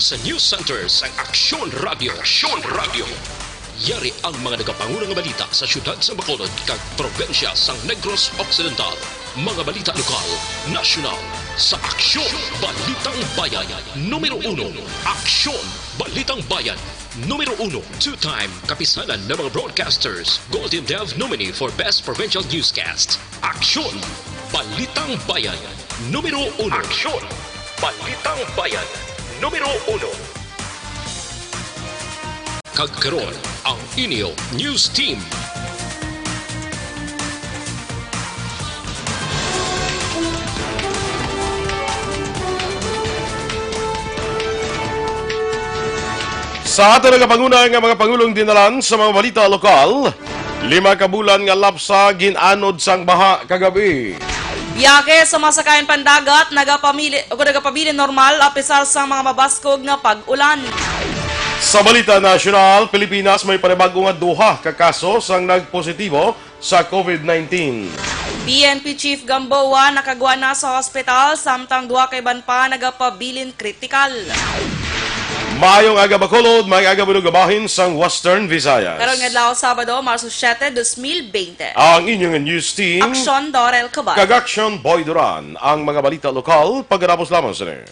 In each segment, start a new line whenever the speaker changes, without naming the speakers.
sa news center sang Aksyon Radio. Aksyon Radio. Yari ang mga nagapangulang nga balita sa syudad sa Bacolod kag probensya sang Negros Occidental. Mga balita lokal, nasyonal, sa Aksyon Balitang Bayan. Numero 1, Aksyon Balitang Bayan. Numero 1, two-time kapisanan ng mga broadcasters, Golden Dev nominee for Best Provincial Newscast. Aksyon Balitang Bayan. Numero 1. Aksyon Balitang Bayan. Numero 1. Kagkaroon ang inyo News Team.
Sa ato nagapanguna nga mga pangulong dinalan sa mga balita lokal, 5 ka bulan nga lapsa ginanod sang baha kagabi.
Biyake sa masakayan pandagat, nagapamili normal apisal sa mga mabaskog nga pag-ulan.
Sa balita nasyonal, Pilipinas may panibagong nga duha ka kaso sang nagpositibo sa COVID-19.
PNP Chief Gamboa nakagwa na sa hospital samtang duha kay ban pa nagapabilin kritikal.
Maayong aga Bacolod, may aga bunugabahin sang Western Visayas.
Karong adlaw Sabado, Marso 7, 2020.
Ang inyong news team,
Aksyon Dorel Cabatu.
Aksyon Boy Duran, ang mga balita lokal pagkatapos lamang sa niya.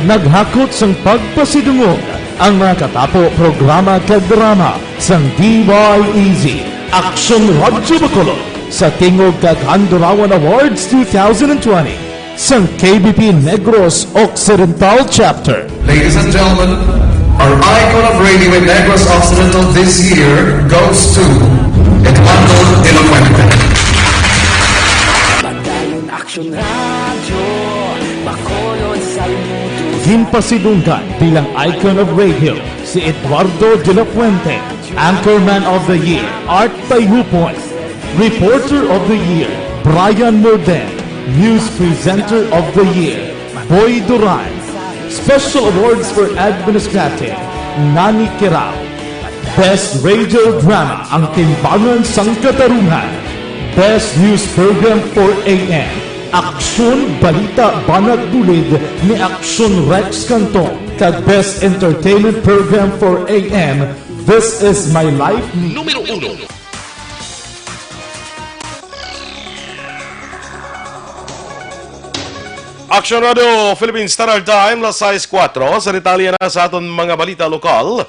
Naghakot sang pagpasidungog ang mga katapo programa kag drama sang DYEZ Aksyon Radio Bacolod sa Tingog kag Handurawan Awards 2020 sang KBP Negros Occidental Chapter.
Ladies and gentlemen, our icon of radio in Negros Occidental this year goes to Eduardo de la Fuente.
Badayon Aksyon Radio, Bacolod Saludo.
Ginpasidunggan bilang icon of radio si Eduardo de la Fuente, Anchorman of the Year, Art Tayhupoy, Reporter of the Year, Brian Morden, News Presenter of the Year, Boy Duran, Special Awards for Administrative, Nani Kirao, Best Radio Drama, Ang Timbangan sang Katarungan, Best News Program for AM, Aksyon Balita Banat Dulid ni Aksyon Rex Canton, kag Best Entertainment Program for AM, This Is My Life.
Numero 1.
Aksyon Radio Philippine Standard Time, las 6:04. Sa detalye na sa aton mga balita lokal.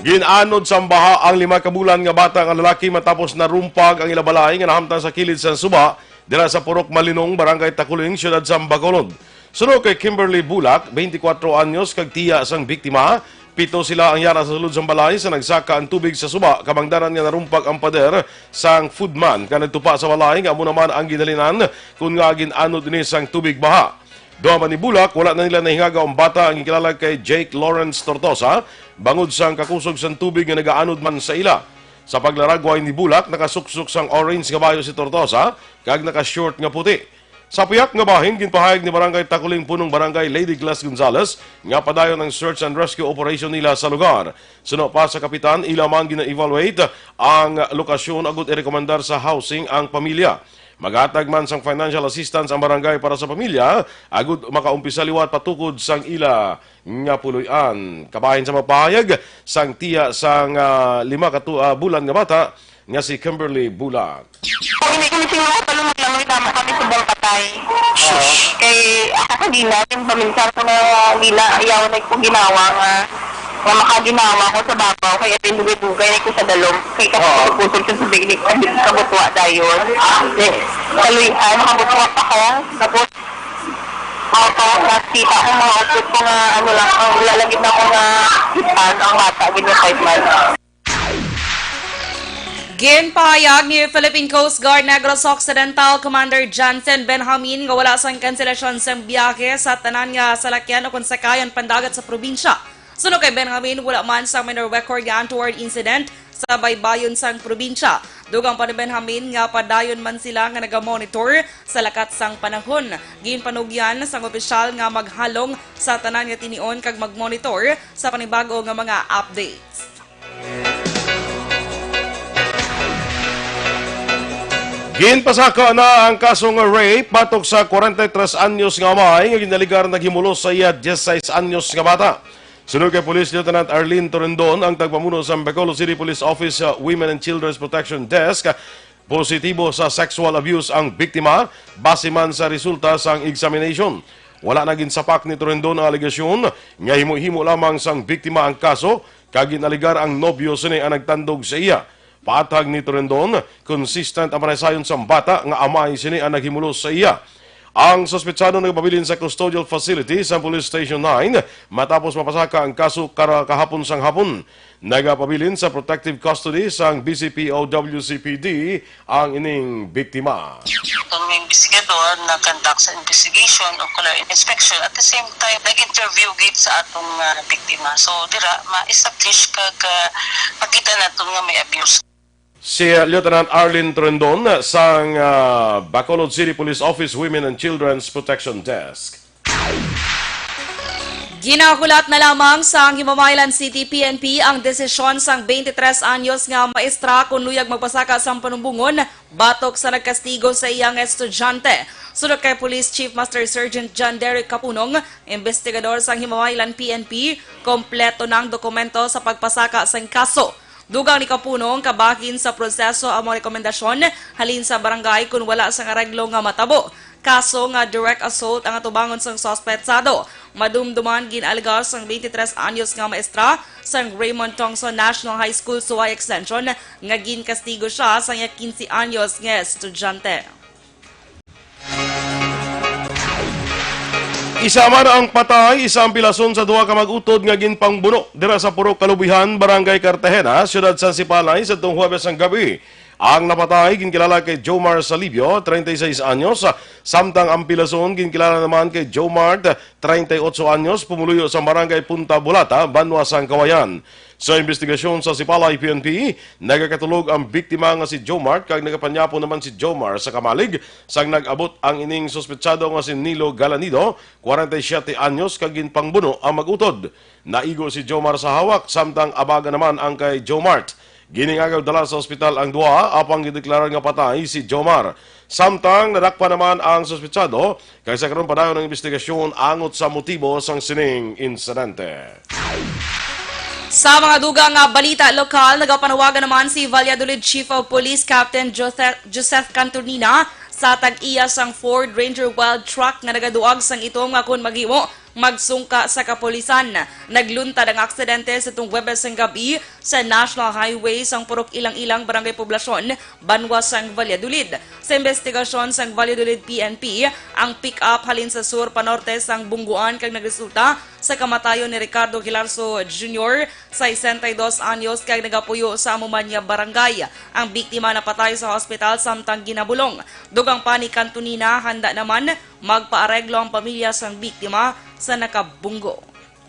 Ginanod sa baha ang 5 ka bulan nga bata nga lalaki matapos narumpag ang ilabalay nga nahamtang sa kilid sa Suba dira sa Purok Malinong, Barangay Takuling, Siyudad sa Bacolod. Sunod kay Kimberly Bulak, 24 anyos, kag tiya sang biktima. 7 sila ang yara sa sulod sang balay sa nagsaka ang tubig sa Suba. Kamangdanan nga narumpag ang pader sang foodman. Kanagtupa sa balay nga amo naman ang ginalinan kung nga ginanod ni sang tubig baha. Duha man ni Bulak, wala na nila nahingaga ang bata ang ikilala kay Jake Lawrence Tortosa, bangod sang kakusog sang tubig nga nagaanod man sa ila. Sa paglaragway ni Bulak, nakasuksok sang orange nga bayo si Tortosa, kag naka-short nga puti. Sa piyak nga bahin, ginpahayag ni Barangay Takuling punong Barangay Lady Glass Gonzales, nga padayon ang search and rescue operation nila sa lugar. Suno pa sa kapitan, ila man gina-evaluate ang lokasyon agud i-rekomendar sa housing ang pamilya. Maghatag man sang financial assistance ang barangay para sa pamilya, agud makaumpisa liwat patukod sang ila nga puloy-an. Kabahin sa mapahayag sang tiya sang 5 bulan nga bata nga si Kimberly Bulak.
Kung hindi kami sinunod, talunod lang tama kami sa bangkata. bahay. Kay ako kanina, yung paminsan ko na nila, ayaw na ko ginawa nga makaginawa ko sa babaw, kaya pinugay-dugay na ko sa dalom. Kaya kasi pusog sa tubig, kabutwa dayon. Kaluyan, makabutwa pa ko. Tapos, nakita ko mga outfit ko nga, lalagit na ko nga hitan ang bata, ganyan 5 months.
Ginpahayag ni Philippine Coast Guard Negros Occidental Commander Johnson Benjamin nga wala sang kanselasyon sang biyahe sa tanan nga salakyan o kung sakayan pandagat sa probinsya. Suno kay Benjamin, wala man sa minor record nga untoward incident sa baybayon sang probinsya. Dugang pa ni Benjamin nga padayon man sila nga nagamonitor sa lakat sang panahon. Ginpanugyan sang opisyal nga maghalong sa tanan nga tinion kag magmonitor sa panibago nga mga updates.
Ginpasaka na ang kasong rape batok sa 43 anyos nga amay nga ginaligar naghimulos sa iya 16 anyos nga bata. Sunod kay Police Lieutenant Arlene Torendon ang tagpamuno sa Bacolod City Police Office Women and Children's Protection Desk. Positibo sa sexual abuse ang biktima base man sa resulta sang examination. Wala naging sapak ni Torendon ang aligasyon nga himo-himo lamang sang biktima ang kaso kag ginaligar ang nobyo sini ang nagtandog sa iya. Paatag ni Torendon, consistent ang manasayon sa bata nga amay sini ang naghimulos sa iya. Ang sospetsado nagpabilin sa custodial facility sa Police Station 9 matapos mapasaka ang kaso kahapon sang hapon. Nagpabilin sa protective custody sang BCPO WCPD ang ining biktima.
Itong investigador nag-conduct sa investigation o inspection at the same time nag-interview gate sa atong biktima. So dira ma-establish kag makita nato nga may abuse.
Si Lieutenant Arlene Torendon sang Bacolod City Police Office Women and Children's Protection Desk.
Ginahulat na lamang sa Himamaylan City PNP ang desisyon sang 23 anyos nga maestra kung luyag magpasaka sa panumbungon batok sa nagkastigo sa iyang estudyante. Sunod kay Police Chief Master Sergeant John Derek Capunong, investigador sang Himamaylan PNP, kompleto ng dokumento sa pagpasaka sang kaso. Dugang ni Capunong kabahin sa proseso ang mga rekomendasyon halin sa barangay kung wala sang areglo nga matabo. Kaso nga direct assault ang atubangon sang sospetsado. Madumduman ginalgar sang 23 anyos nga maestra sang Raymond Tongson National High School Suway Extension nga ginkastigo siya sang 15 anyos nga estudyante.
Isa man ang patay, isang pilason sa duha ka mag-utod nga ginpangbuno dira sa Purok Kalubihan, Barangay Cartagena, Siyudad San Sipalay sa tuong Huwebes ng gabi. Ang napatay ginkilala kay Jomar Salibio, 36 anyos, samtang ang pilason ginkilala naman kay Jomar, 38 anyos, pumuluyo sa Barangay Punta Bulata, Banwa, Sang Kawayan. Sa investigasyon sa Sipalay PNP, nagakatulog ang biktima nga si Jomar kag nagapanyapo naman si Jomar sa kamalig sang nag-abot ang ining sospetsado nga si Nilo Galanido, 47 anyos kag ginpangbuno ang mag-utod. Naigo si Jomar sa hawak samtang abaga naman ang kay Jomar. Giningagaw dala sa ospital ang duha apang gideklarar nga patay si Jomar. Samtang nadakpa naman ang sospetsado kaysa karon padayon ng investigasyon angot sa motibo sang sining insidente.
Sa mga dugang balita lokal, nagapanawagan naman si Valladolid Chief of Police Captain Joseph Cantonina sa tag-iya sang Ford Ranger Wild Truck nga nagaduag sang itom nga kun maghimo magsungka sa kapolisan. Nagluntad ang aksidente sa itong Huwebes ng gabi sa National Highway sang Purok Ilang-Ilang Barangay Poblasyon, Banwa sang Valladolid. Sa investigasyon sang Valladolid PNP, ang pick-up halin sa sur panorte sang Bungguan kag nagresulta sa kamatayon ni Ricardo Hilarso Jr. sa 62 anyos kag nagapuyo sa Amumanya Barangay. Ang biktima napatay sa hospital samtang ginabulong. Dugang pa ni Cantonina, handa naman magpaareglo ang pamilya sang biktima sa nakabunggo.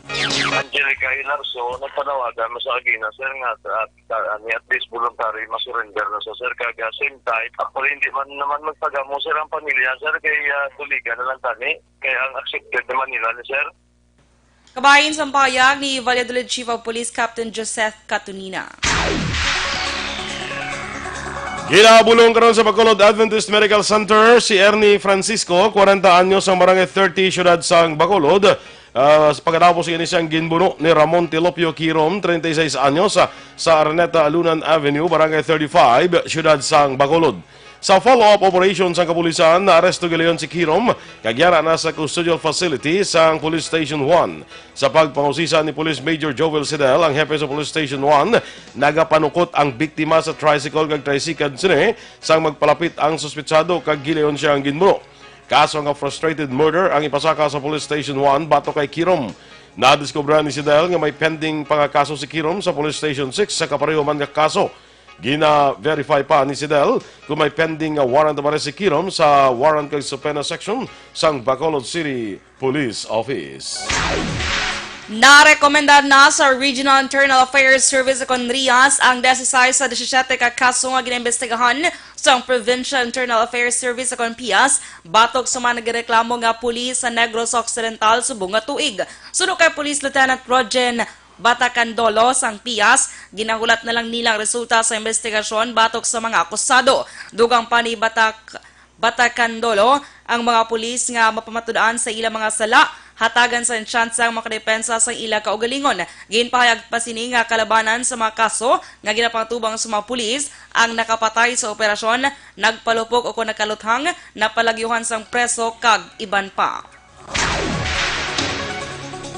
Angelica Hilarso, nagpanawagan mo sa agina, sir nga, at least voluntary masurrender na sa sir, kaga same time, ako hindi man naman magpagamo sir ang pamilya, sir, kaya tuligan na lang tani, kaya ang accepted naman nila ni sir.
Kabahin sa pahayag ni Valladolid Chief of Police Captain Joseph Catunina.
Ginabulong karon sa Bacolod Adventist Medical Center si Ernie Francisco, 40 anyos ang barangay 30, Siyudad sang Bacolod. Pagkatapos ini siyang ginbuno ni Ramon Tilopio Quirom, 36 anyos, sa Araneta Alunan Avenue, barangay 35, Siyudad sang Bacolod. Sa follow-up operations ang kapulisan, naaresto giliyon si Kirom, kagyara na sa custodial facility sa Police Station 1. Sa pagpangusisa ni Police Major Joel Sidel, ang hepe sa Police Station 1, nagapanukot ang biktima sa tricycle kag tricycad sine sang magpalapit ang suspitsado kag giliyon siya ang ginmuro. Kaso nga frustrated murder ang ipasaka sa Police Station 1 bato kay Kirom. Nadiskubre ni Sidel nga may pending pangakaso si Kirom sa Police Station 6 sa kapareho man nga kaso. Gina-verify pa ni Sidel kung may pending warrant of arrest si Kirom sa warrant kay subpoena section sang Bacolod City Police Office.
Narekomenda na sa Regional Internal Affairs Service sa Conrias ang 16 sa 17 ka kaso nga ginaimbestigahan sa Provincial Internal Affairs Service sa Conpias batok sa mga nagreklamo nga pulis sa Negros Occidental subong nga tuig. Suno kay Police Lieutenant Rogen Batakandolo sang Pias, ginahulat na lang nilang resulta sa investigasyon batok sa mga akusado. Dugang pa ni Batakandolo ang mga pulis nga mapamatudaan sa ilang mga sala, hatagan sa tsansang makadepensa sa ilang kaugalingon. Ginpahayag pa sini nga kalabanan sa mga kaso nga ginapangtubang sa mga pulis ang nakapatay sa operasyon, nagpalupok o kung nakaluthang, napalagyuhan sang preso kag iban pa.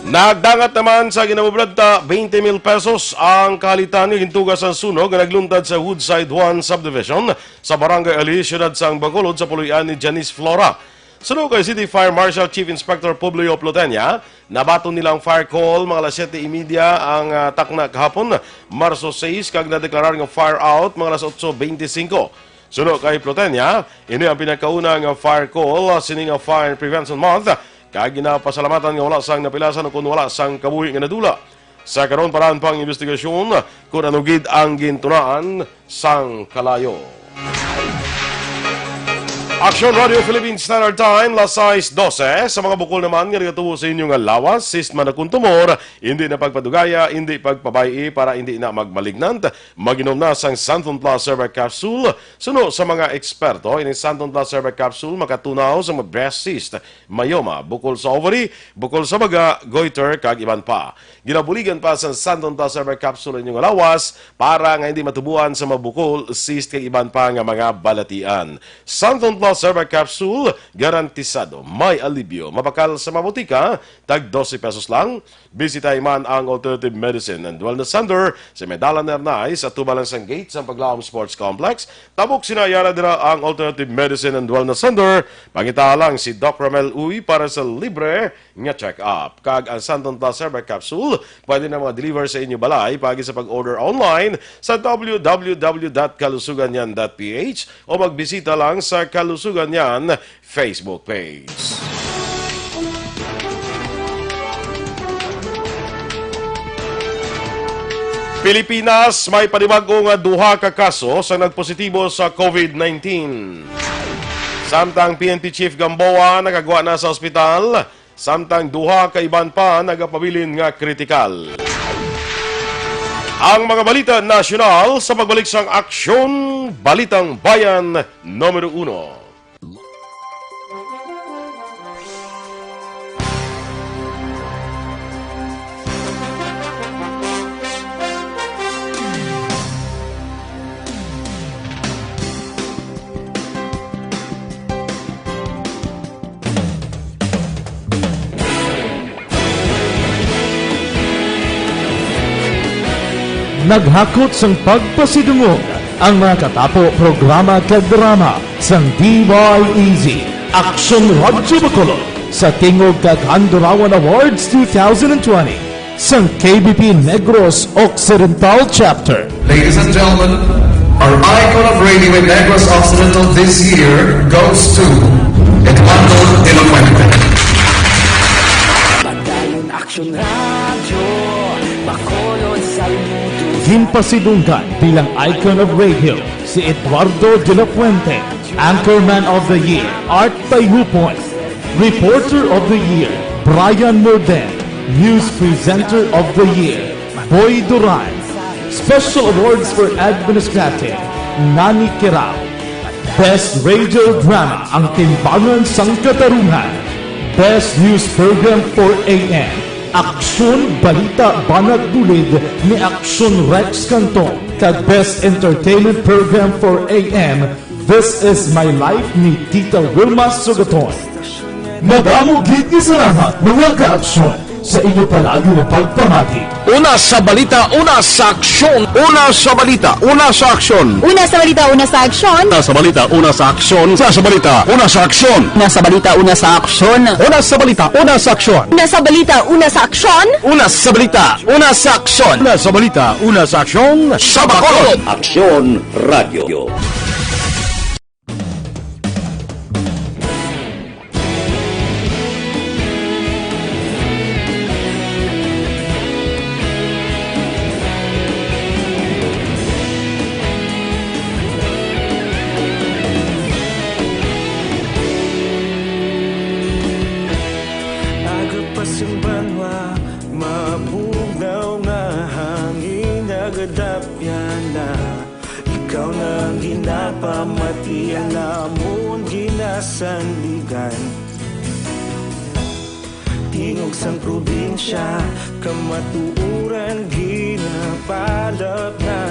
Nagdangat naman sa ginabubrad 20,000 pesos ang kalitan ng hintugas ang sunog na nagluntad sa Woodside 1 Subdivision sa Barangay Ali, siyudad sang Bacolod sa puluyan ni Janice Flora. Sunog kay City Fire Marshal Chief Inspector Publio Plotenia, nabato nilang fire call mga alas 7:30 ang takna kahapon, Marso 6, kag nadeklarar ng fire out mga alas 8:25. Sunog kay Plotenia, ini ang pinakaunang fire call sining Fire Prevention Month. Kag ginapasalamatan nga wala sang napilasan o kung wala sang kabuhi nga nadula. Sa karon paraan pang investigasyon kung anugid ang gintunaan sang kalayo. Aksyon Radio Philippine Standard Time, las 6:12. Sa mga bukol naman nga nagatubo sa inyong lawas, sis man akong tumor, hindi na pagpadugaya, hindi pagpabayi para hindi na magmalignant. Maginom na sang Santon Plus Server Capsule. Suno sa mga eksperto, ini Santon Plus Server Capsule makatunaw sa mga breast cyst, myoma, bukol sa ovary, bukol sa baga, goiter, kag iban pa. Ginabuligan pa sa Santon Plus Server Capsule inyong lawas para nga hindi matubuan sa mga bukol, cyst, kag iban pa nga mga balatian. Santon Plus Server Capsule, garantisado, may alibyo. Mapakal sa mabutika, tag 12 pesos lang. Bisitahin man ang Alternative Medicine and Wellness Center sa Medala Nernay sa tubalan sang gate sa Paglaom Sports Complex. Tabok sinayara dira ang Alternative Medicine and Wellness Center. Pangita lang si Doc Ramel Uy para sa libre nga check-up. Kag ang Santon Plus Server Capsule, pwede na mga-deliver sa inyo balay pagi sa pag-order online sa www.kalusuganyan.ph o magbisita lang sa Kalusuganyan Facebook page. Pilipinas may panibagong duha ka kaso sa nagpositibo sa COVID-19. Samtang PNP Chief Gamboa nakagwa na sa ospital, samtang duha ka iban pa nagapabilin nga kritikal. Ang mga balita nasyonal sa pagbalik sang Aksyon, Balitang Bayan, Numero 1.
Naghakot sang pagpasidungog ang mga katapo programa kag drama sang DYEZ Aksyon Radyo Bacolod sa Tingog kag Handurawan Awards 2020 sang KBP Negros Occidental Chapter.
Ladies and gentlemen, our icon of radio in Negros Occidental this year goes to Eduardo Elocuente.
Badayon Aksyon Radio, Bacolod Saludo.
Ginpasidunggan bilang icon of radio si Eduardo de la Fuente, Anchorman of the Year, Art Tayhupoy, Reporter of the Year, Brian Morden, News Presenter of the Year, Boy Duran, Special Awards for Administrative, Nani Kirao, Best Radio Drama, Ang Timbangan sang Katarungan, Best News Program for AM, Aksyon Balita Banat Dulid ni Aksyon Rex Canton, kag Best Entertainment Program for AM, This is My Life ni Tita Wilma Sugaton. Madamo gid ni salamat mga ka-aksyon sa inyo palagi na pagpamati.
Una sa balita, una sa aksyon. Una sa balita, una sa aksyon.
Una sa balita, una sa aksyon.
Una sa balita, una sa aksyon. Una sa balita, una sa aksyon.
Una sa balita, una sa aksyon.
Una sa balita, una sa aksyon.
Una sa balita, una sa aksyon.
Una sa balita, una sa aksyon. Una sa balita, una sa aksyon. Sa Bacolod.
Aksyon Radio.
Agapasang banwa, mabugaw na hangin, agadapyan na. Ikaw na ginapamatian namon ginasandigan. Tingog sang probinsya, kamatuuran ginapalap na.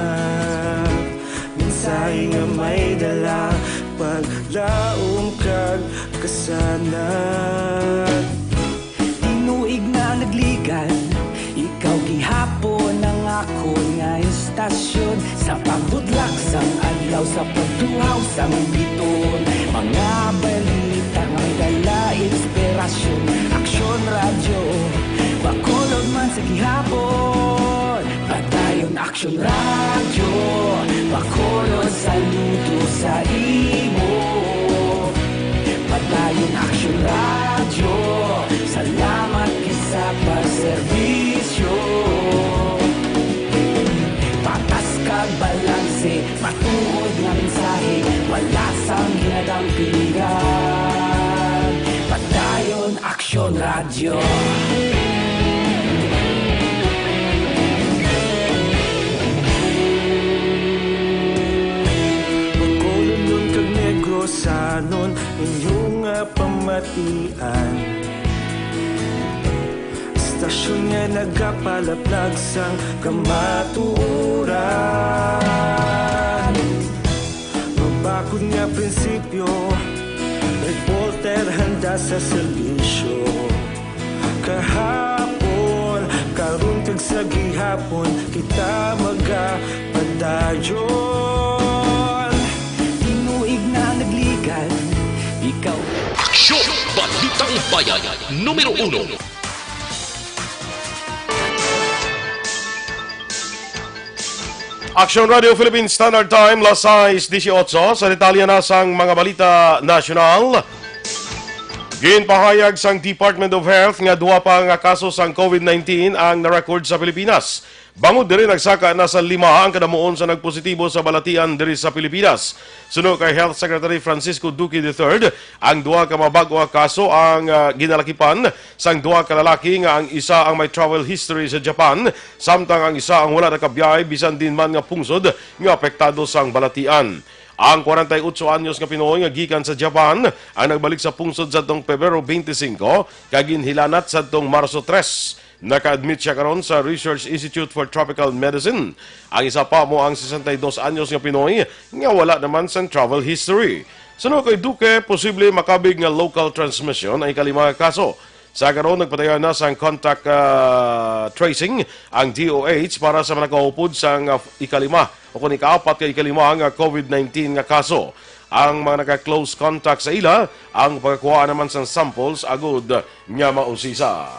Minsay nga may dala, paglaom kag kasanat. Tinuig na nagligan, ikaw gihapon ang ako nga istasyon. Sa pagbudlak sang adlaw, sa pagtuhaw sang biton. Mga balita nga dala inspirasyon. Aksyon radyo, Bacolod man sa gihapon. Patayon Aksyon radyo, Bacolod saludo sa imo. Patayon Aksyon radyo, salamat kisa pagserbisyo. Patas kag balanse, matuod nga mensahe, wala sang ginadampigan. Patayon Aksyon radyo. Bacolod kag Negrosanon, inyong pamatian. Istasyon nga nagapalaplag sang kamatuuran. Mabakod nga prinsipyo, reporter handa sa serbisyo. Kahapon, karong kag sa gihapon, kita magapadayon. Tinuig na nagligan, ikaw.
Aksyon! Balitang Bayan, numero 1.
Aksyon Radio Philippine Standard Time, las 6:18. Sa detalye na sang mga balita nasyonal. Ginpahayag sang Department of Health nga duha pa nga kaso sang COVID-19 ang na-record sa Pilipinas. Bangod diri nagsaka na sa 5 ang kadamuon sa nagpositibo sa balatian diri sa Pilipinas. Suno kay Health Secretary Francisco Duque III, ang duha ka mabag-o kaso ang ginalakipan sang duha ka lalaki nga ang isa ang may travel history sa Japan, samtang ang isa ang wala nakabiyay bisan din man nga pungsod nga apektado sang balatian. Ang 48 anyos nga Pinoy nga gikan sa Japan ang nagbalik sa pungsod sadtong Pebrero 25 kag ginhilanat sadtong Marso 3. Naka-admit siya karon sa Research Institute for Tropical Medicine. Ang isa pa mo ang 62 anyos nga Pinoy nga wala naman sang travel history. Suno kay Duque, posible makabig nga local transmission ang ikalima kaso. Sa karon nagpatayan na sang contact tracing ang DOH para sa nakaupod sang ikalima o kung ikaapat kay ikalima ang COVID-19 nga kaso. Ang mga naka-close contact sa ila, ang pagkakuha naman sang samples agud nga mausisa.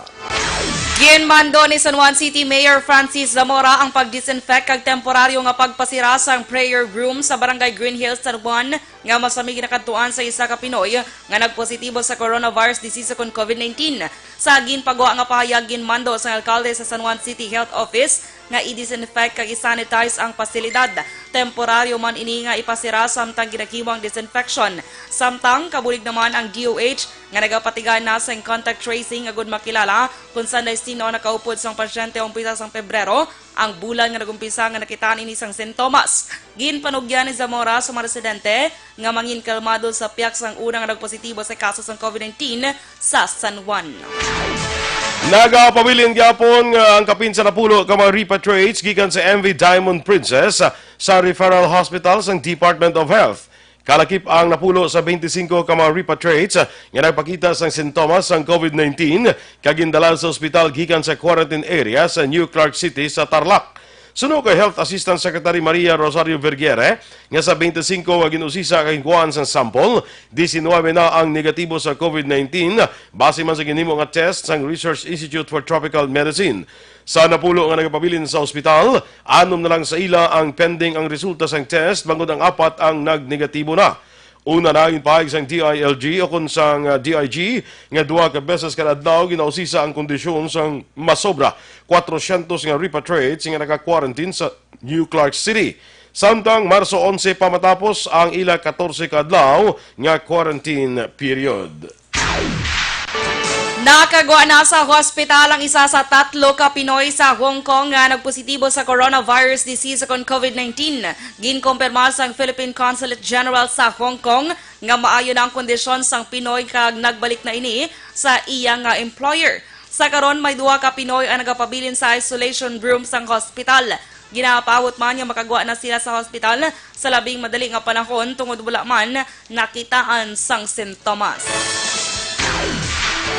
Ginmando ni San Juan City Mayor Francis Zamora ang pag-disinfect kag temporaryo nga pagpasira sang prayer room sa Barangay Green Hills, San Juan nga masamig nakatuan sa isa ka Pinoy nga nagpositibo sa coronavirus disease kon COVID-19. Sa ginpagawa nga pahayag ginmando sa alkalde sa San Juan City Health Office nga i-disinfect kag i-sanitize ang pasilidad. Temporaryo man ini nga ipasira samtang ginakiwang disinfection. Samtang kabulig naman ang DOH nga nagapatigan na sa contact tracing agud makilala kung saan sino nakaupod sang pasyente umpisa sang Pebrero, ang bulan nga nagumpisa nga nakitaan ini sang sintomas. Ginpanugyan ni Zamora sa mga residente nga mangin kalmado sa piyak sang unang nga nagpositibo sa kaso sang COVID-19 sa San Juan.
Nagapabiling gyapon nga ang kapinsa na pulo ka mga repatriates gikan sa MV Diamond Princess sa referral hospital sang Department of Health. Kalakip ang napulo sa 25 ka mga repatriates nga nagpakita sang sintomas sang COVID-19 kagindala sa ospital gikan sa quarantine area sa New Clark City sa Tarlac. Suno kay Health Assistant Secretary Maria Rosario Vergere nga sa 25 nga ginusisa kay kuhaan sang sample, 19 na ang negatibo sa COVID-19 base man sa ginhimo nga test sang Research Institute for Tropical Medicine. Sa napulo nga nagapabilin sa ospital, 6 na lang sa ila ang pending ang resulta sang test bangod ang 4 ang nagnegatibo na. Una na ang pahig sang DILG o kung sang DIG nga 2 ka beses kada adlaw ginausisa ang kondisyon sang masobra 400 nga repatriates nga naka-quarantine sa New Clark City. Samtang Marso 11 pa matapos ang ila 14 ka adlaw nga quarantine period.
Nakagwa na sa hospital ang isa sa 3 ka Pinoy sa Hong Kong nga nagpositibo sa coronavirus disease kon COVID-19. Ginkumpirma sang Philippine Consulate General sa Hong Kong nga maayo na ang kondisyon sang Pinoy kag nagbalik na ini sa iyang employer. Sa karon may 2 ka Pinoy ang nagapabilin sa isolation room sang hospital. Ginapawot man nga makagwa na sila sa hospital sa labing madali nga panahon tungod wala man nakitaan sang sintomas.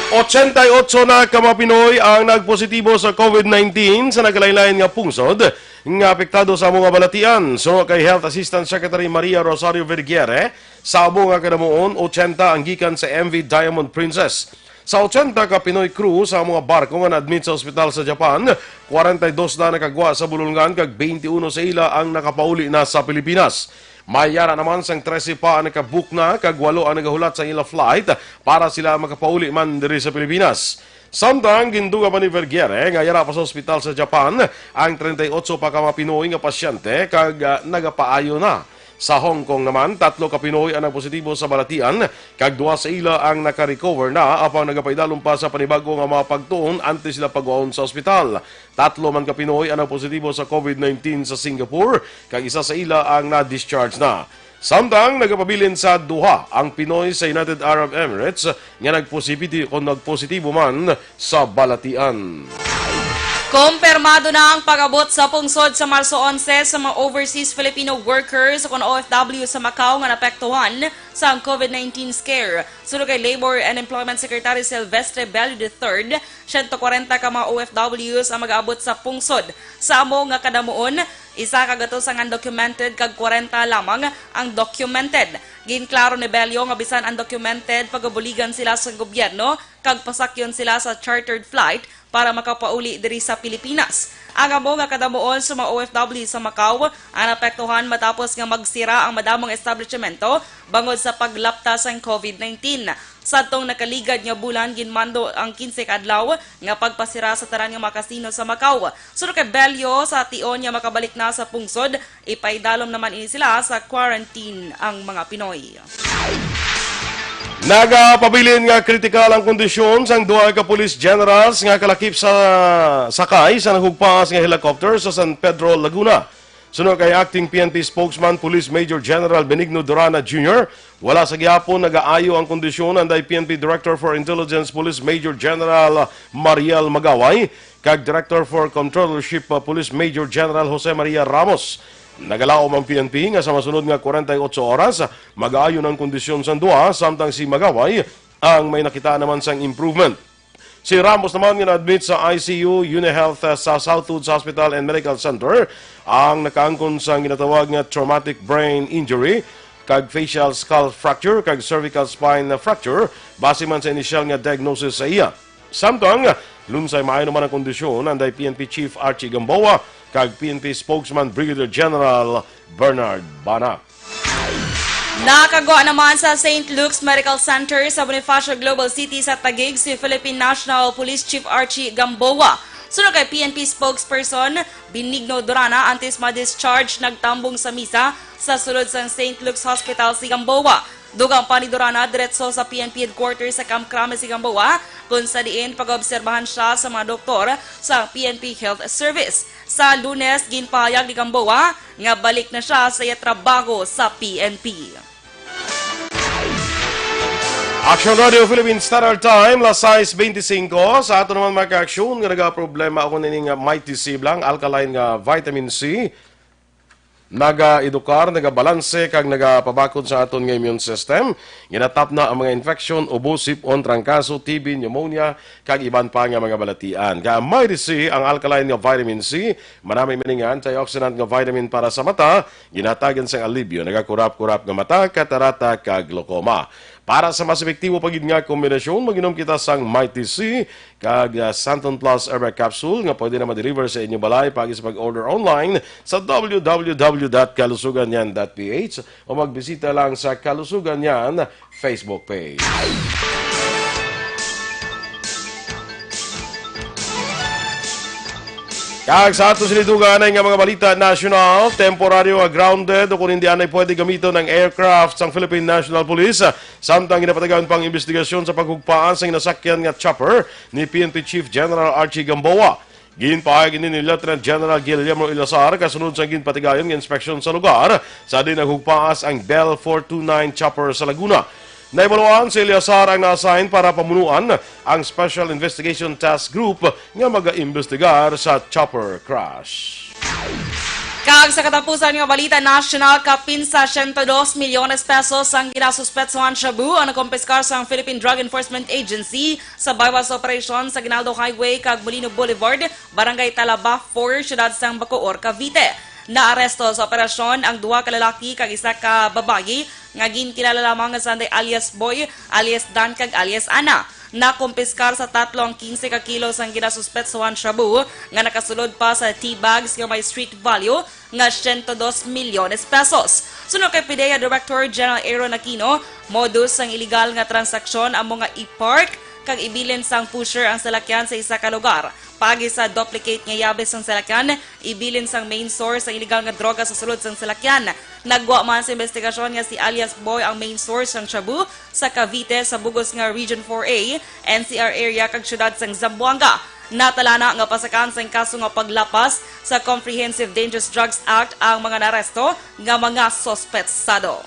88 na ka mga Pinoy ang nagpositibo sa COVID-19 sa naglain-lain nga pungsod nga apektado sa mga balatian. So kay Health Assistant Secretary Maria Rosario Vergere, sa abo nga kadamuon 80 ang gikan sa MV Diamond Princess. Sa 80 ka Pinoy crew sa mga barko nga na-admit sa ospital sa Japan, 42 na nakagwa sa bulungan kag 21 sa ila ang nakapauli na sa Pilipinas. Mayara naman sang 13 pa ang nakabook na kag 8 ang nagahulat sa ila flight para sila makapauli man diri sa Pilipinas. Samtang ginduga pa ni Vergere nga yara pa sa ospital sa Japan ang 38 pa ka mga Pinoy nga pasyente kag nagapaayo na. Sa Hong Kong naman, 3 ka Pinoy ang positibo sa balatian, kag 2 sa ila ang naka-recover na apang nagapaydalon pa sa panibago nga mga pagtuon antes sila pagwaon sa ospital. 3 man ka Pinoy ang positibo sa COVID-19 sa Singapore, kag 1 sa ila ang na-discharge na. Samtang nagapabilin sa Doha ang Pinoy sa United Arab Emirates nga nagpositibo man sa balatian.
Kumpirmado na ang pag-abot sa pungsod sa Marso 11 sa mga overseas Filipino workers o OFW sa Macau nga napektuhan sa COVID-19 scare. Sunod kay Labor and Employment Secretary Silvestre Bello III, 140 ka mga OFWs ang mag-abot sa pungsod. Sa amo nga kadamuon, isa kagatos ang undocumented kag 40 lamang ang documented. Ginklaro ni Bello nga bisan undocumented pagabuligan sila sa gobyerno kag pasakyon sila sa chartered flight para makapauli diri sa Pilipinas. Ang amo nga kadamuon sa mga OFW sa Macau ang napektuhan matapos nga magsira ang madamong establishmento bangod sa paglapta sa COVID-19. Sa atong nakaligad nga bulan, ginmando ang 15 kadlaw nga pagpasira sa tanan nga mga kasino sa Macau. Sunod kay Bello sa tion nga makabalik na sa pungsod, ipaidalom naman ini sila sa quarantine ang mga Pinoy.
Nagapabilin nga kritikal ang kondisyon sang 2 ka police generals nga kalakip sa sakay sa nahugpas nga helicopter sa San Pedro, Laguna. Sunod kay Acting PNP Spokesman Police Major General Benigno Duran Jr., wala sa gihapon nagaayo ang kondisyon anday PNP Director for Intelligence Police Major General Mariel Magaway kag Director for Controllership Police Major General Jose Maria Ramos. Nagalaom ang PNP nga sa masunod nga 48 oras mag-aayon ang kondisyon sa duwa, samtang si Magaway ang may nakita naman sang improvement. Si Ramos naman nga na-admit sa ICU UniHealth sa Southwoods Hospital and Medical Center ang nakaangkon sa ginatawag nga traumatic brain injury kag facial skull fracture kag cervical spine fracture base man sa initial nga diagnosis sa iya. Samtang lunsay maayo naman ang kondisyon anday PNP Chief Archie Gamboa kag PNP Spokesman Brigadier General Bernard Bana.
Nakagwa naman sa St. Luke's Medical Center sa Bonifacio Global City sa Taguig si Philippine National Police Chief Archie Gamboa. Sunod kay PNP spokesperson Benigno Duran antes ma-discharge nagtambong sa misa sa sulod sa St. Luke's Hospital si Gamboa. Dugang pa ni Duran diretso sa PNP headquarters sa Camp Crame si Gamboa kung sa diin pag-obserbahan siya sa mga doktor sa PNP Health Service. Sa Lunes, ginpahayag ni Gamboa nga balik na siya sa trabaho sa PNP.
Aksyon Radio Philippines Standard Time, las 6:25. Sa ato naman mga ka-aksyon, nga nag-problema ako nini nga mighty C lang, alkaline nga vitamin C. naga-edukar, nagabalanse, kag nagapabakod sa aton nga immune system. Ginatap na ang mga infection, ubo, sipon, trangkaso, TB, pneumonia, kag iban pa nga mga balatian. Gamay si ang alkaline nga vitamin C, marami maningan, antioxidant nga vitamin para sa mata, ginatagan sa alibyo, nagakurap-kurap nga mata, katarata, kag glaucoma. Para sa mas epektibo pagid nga kombinasyon, maginom kita sang Mighty C kag Santon Plus Herbal Capsule nga pwede na ma-deliver sa inyong balay pag sa pag-order online sa www.kalusuganyan.ph o magbisita lang sa Kalusuganyan Facebook page. Kag sa ato sinidugan ay nga mga balita national, temporaryo nga grounded o kung hindi anay pwede gamito ng aircraft sang Philippine National Police. Samtang ginapatagan pang investigasyon sa paghugpaan sa inasakyan nga chopper ni PNP Chief General Archie Gamboa. Ginpahag ni Lieutenant General Guillermo Ilazar kasunod sa ginpatigayon nga inspeksyon sa lugar sa din naghugpaas ang Bell 429 chopper sa Laguna. Naibaluan si Eliasar ang na-assign para pamunuan ang Special Investigation Task Group nga mag-imbestigar sa chopper crash.
Kag sa katapusan nga balita national, kapinsa 102 milyones pesos ang ginasuspetsohan shabu ang nakompiskar sa Philippine Drug Enforcement Agency sa bypass operation sa Ginaldo Highway kag Molino Boulevard, Barangay Talaba 4, siyudad sang Bacoor, Cavite. Naaresto sa operasyon ang duha ka lalaki kag isa ka babayi nga ginkilala lamang nga Sunday alias Boy, alias Dan kag alias Ana. Nakumpiskar sa 3 ang 15 ka kilos ang ginasuspetsohan shabu nga nakasulod pa sa tea bags nga may street value nga 102 milyones pesos. Sunod kay PDEA Director General Aaron Aquino, modus ang illegal nga transaksyon ang mga i-park kag ibilin sang pusher ang salakyan sa isa ka lugar. Pagi sa duplicate nga yabes sang salakyan, ibilin sang main source ang illegal nga droga sa sulod sang salakyan. Nagwa man sa investigasyon nga si alias Boy ang main source sang shabu sa Cavite sa bugos nga Region 4A, NCR area kag syudad sang Zamboanga. Natalana nga pasakan sa kaso nga paglapas sa Comprehensive Dangerous Drugs Act ang mga naresto nga mga sospetsado.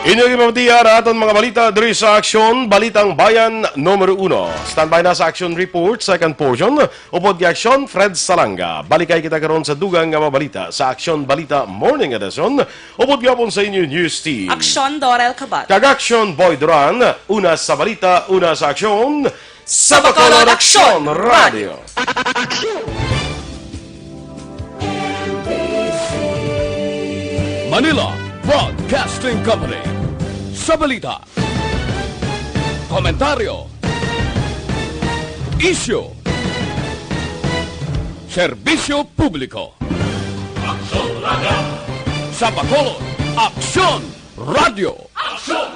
Inyong ipamatiya na aton mga balita diri sa Aksyon, Balitang Bayan Numero 1. Standby na sa Aksyon Report, second portion. Upod ki Aksyon, Fred Salanga. Balikay kita karon sa dugang nga mabalita sa Aksyon Balita Morning Edition. Upod gyapon sa inyo news team.
Aksyon Dorel Cabatu.
Kag Aksyon Boy Duran, una sa balita, una sa Aksyon, sa Bacolod Aksyon Radio.
Manila Broadcasting Company. Sa balita, komentaryo, isyu, serbisyo publiko. Aksyon Radio. Sa Bacolod, Aksyon Radio. Aksyon!